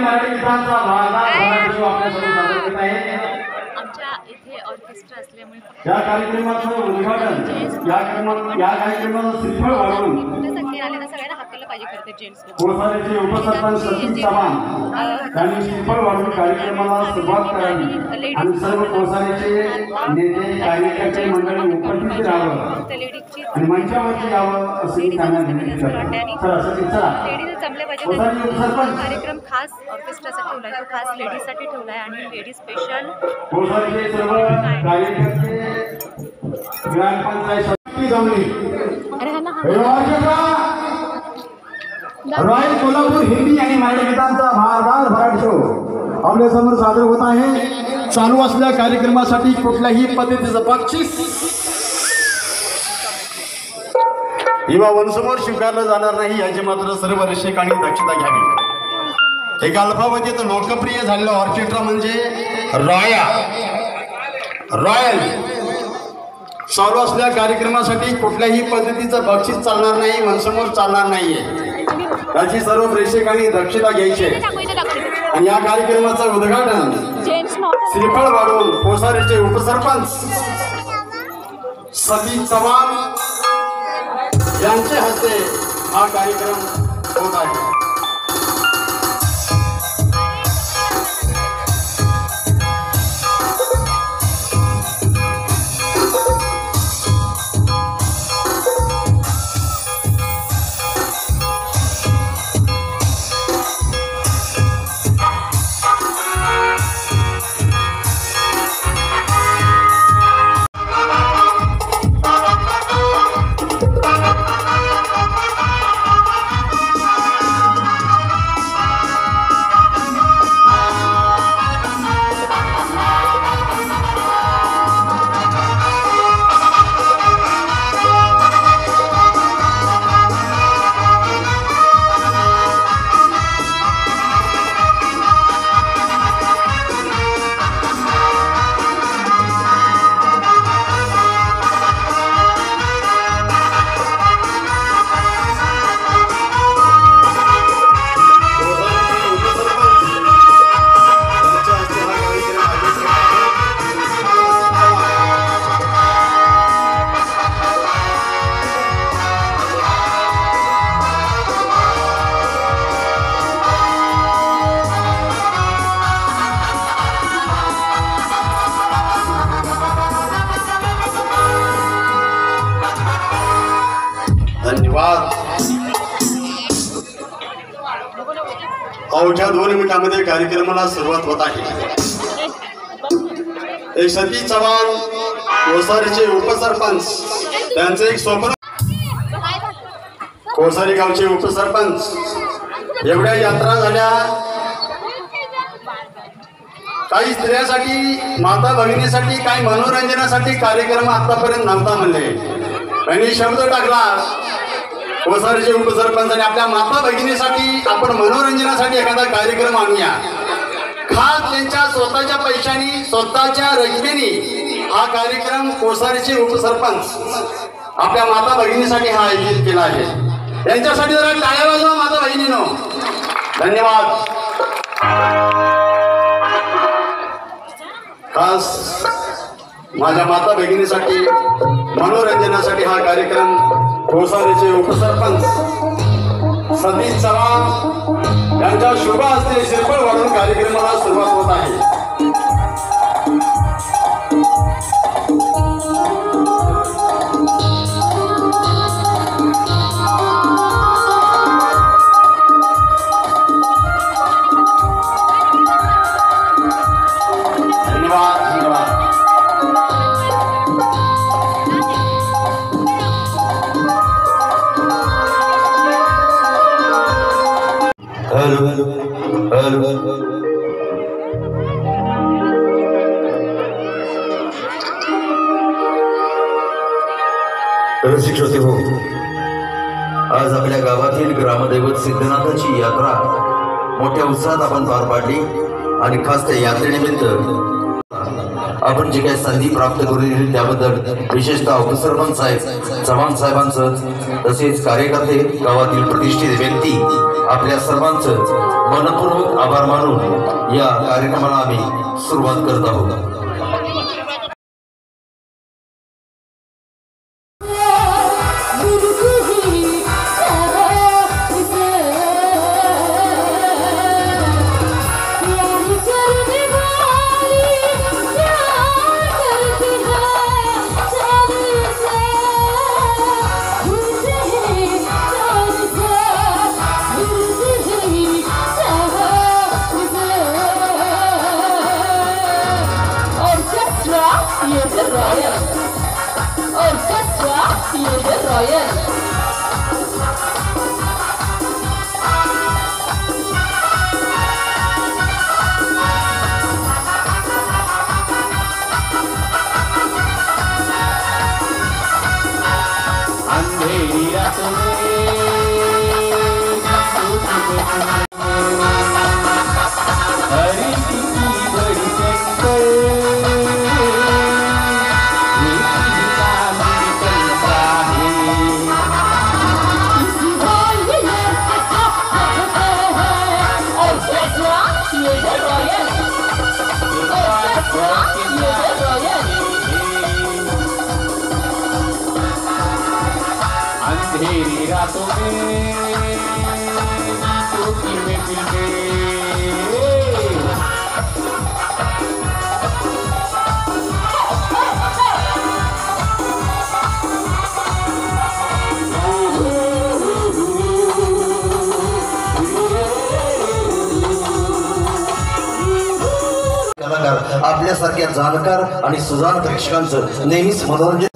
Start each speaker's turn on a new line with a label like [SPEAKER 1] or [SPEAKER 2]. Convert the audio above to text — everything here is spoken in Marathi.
[SPEAKER 1] मराठी गीतांचा आपल्या समोर सादर करत आहे।
[SPEAKER 2] आमच्या इथे ऑर्केस्ट्रा असल्यामुळे
[SPEAKER 1] या कार्यक्रमाचं उद्घाटन या कार्यक्रमाचं श्रीफळ वाढवून
[SPEAKER 2] मोठ्या संख्येने आलेल्या सगळ्यांना हात केलं पाहिजे करते जेंट्स
[SPEAKER 1] कोसारीचे उपसरपंच सतीश चव्हाण यांनी श्रीफळ वाढवून कार्यक्रमाला सुरुवात करावी आणि सर्व कोसारीचे नेते कार्यकर्ते मंडळी उपस्थित राहावं आणि मंचावरती यावं असे त्यांना विनंती करतो।
[SPEAKER 2] लेडीज जमले पाहिजे। कार्यक्रम खास ऑर्केस्ट्रासाठी ठेवलाय, तो खास लेडीजसाठी ठेवलाय आणि लेडीज स्पेशल
[SPEAKER 1] कोसारीचे सर्व कार्यकर्ते ग्रामपंचायत शक्ती जमली रॉयल कोल्हापूर हिंदी आणि मराठी गीतांचा भारदार भराट शो आपल्या समोर सादर होत आहे। चालू असलेल्या कार्यक्रमासाठी कुठल्याही पद्धतीचं बक्षीस किंवा वनसमोर स्वीकारलं जाणार नाही याची मात्र सर्व रसिकांनी दक्षता घ्यावी। एक अल्पावधीत लोकप्रिय झालेला ऑर्केस्ट्रा म्हणजे रॉयल चालू असलेल्या कार्यक्रमासाठी कुठल्याही पद्धतीचं बक्षीस चालणार नाही, वनसमोर चालणार नाहीये याची सर्व प्रेक्षकांनी दक्षता घ्यायची आणि या कार्यक्रमाचं उद्घाटन श्रीफळ वाढवून कोसारीचे उपसरपंच सतीश चव्हाण यांचे हस्ते हा कार्यक्रम होत आहे। अवघ्या 2 मिनिटांमध्ये कार्यक्रमाला सुरुवात होत आहे। सतीश चव्हाण कोसारीचे उपसरपंच त्यांचे एक स्वप्न कोसारी गावचे उपसरपंच एवढ्या यात्रा झाल्या काही स्त्रियांसाठी माता भगिनीसाठी काही मनोरंजनासाठी कार्यक्रम आतापर्यंत नव्हता म्हणले त्यांनी शब्द टाकला कोसारीचे उपसरपंचाने आपल्या माता भगिनीसाठी आपण मनोरंजनासाठी एखादा कार्यक्रम आणूया। खास त्यांच्या स्वतःच्या पैशानी स्वतःच्या रकमेने हा कार्यक्रम कोसारीचे उपसरपंच आपल्या माता भगिनीसाठी हा आयोजित केला आहे। यांच्यासाठी जरा टाळ्या वाजवा माता भगिनीनो, धन्यवाद। खास माझ्या माता भगिनीसाठी मनोरंजनासाठी हा कार्यक्रम कोसारीचे उपसरपंच सतीश चव्हाण यांच्या शुभ हस्ते श्रीफळ वाढवून कार्यक्रमाला सुरुवात होत आहे।
[SPEAKER 3] रसिक श्रोते हो, आज आपल्या गावातील ग्रामदैवत सिद्धनाथाची यात्रा मोठ्या उत्साहात आपण पार पाडली आणि खास त्या यात्रेनिमित्त आपण जे काही संधी प्राप्त करून दिली त्याबद्दल विशेषतः उपसरपंच साहेब, चव्हाण साहेबांचं तसेच कार्यकर्ते, गावातील प्रतिष्ठित व्यक्ती आपल्या सर्वांचं मनपूर्वक आभार मानून या कार्यक्रमाला आम्ही सुरुवात करत आहोत.
[SPEAKER 4] अंधेरी रातों में चौकी में मिल गए
[SPEAKER 3] कलाकार आपल्यासारख्या जाणकार आणि सुजाण प्रेक्षकांचं नेहमीच मनोरंजन